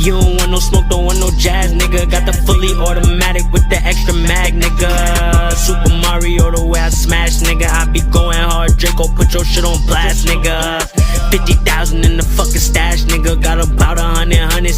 You don't want no smoke, don't want no jazz, nigga. Got the fully automatic with the extra mag, nigga. Super Mario the way I smash, nigga. I be going hard, Draco, put your shit on blast, nigga. 50,000 in the fucking stash, nigga. Got about 100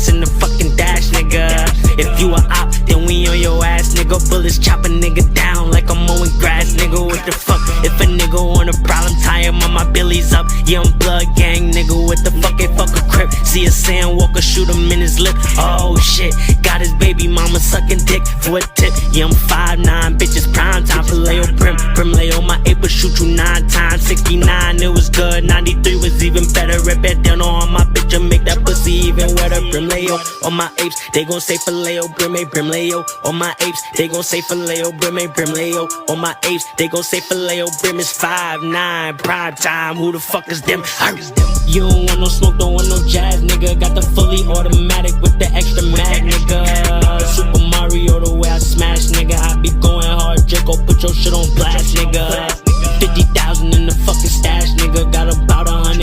in the fucking dash, nigga. If you a op, then we on your ass, nigga. Bullets chop a nigga down like I'm mowing grass, nigga. What the fuck? If a nigga want a problem, tie him on my billies up. Young blood gang, nigga, with the fucking crip. See a sandwalker, shoot him in his lip. Oh shit, got his baby mama sucking dick for a tip. Yeah, I'm 5'9", bitches prime time for Leo Prim lay on my ape, but shoot you 9 times. 69, it was good, 93 was even better. Rip it down on my bitch and make that pussy even wetter. Brim Leo on my apes, they gon' say for Leo, Brim Leo on my apes, they gon' say for Leo, Brim Leo on my apes, they gon' say for Leo, Brim is 5'9", prime time, who the fuck is them? You don't want no smoke, don't want no jazz, nigga. Got the fully automatic with the extra mag, nigga. Super Mario the way I smash, nigga. I be going hard, Draco, put your shit on blast, nigga. 50,000 in the fucking stash, nigga. Got about 100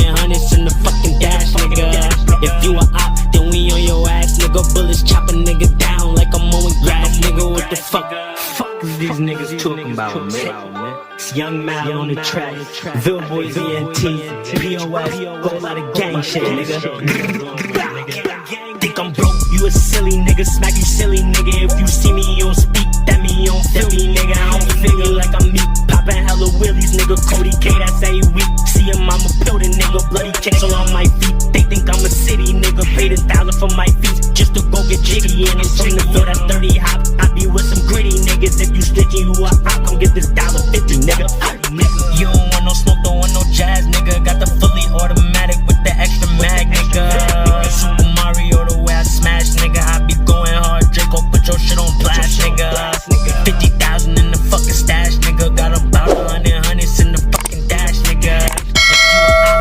in the fucking dash, nigga. If you a op, then we on your ass, nigga. Bullets chop a nigga down like I'm mowing grass, nigga. What the fuck? Fuck is these niggas talking about, man? It's Young Mal on the track, Ville Boys ENT, POS, whole lot of gang shit, nigga. Think I'm broke, you a silly nigga, smack you silly nigga. If you see me, you don't speak, that mean you don't feel me, nigga. I don't feel like I'm meat, poppin' hella wheelies, nigga. Cody K, that's how you weak. See him, I'm a building nigga, bloody kicks all on my feet. They think I'm a city nigga, paid 1,000 for my feet just to go get jiggy. And I'm from the field, that's 30 hop. I be with some gritty niggas. If you snitching, you a op, come get this $1.50.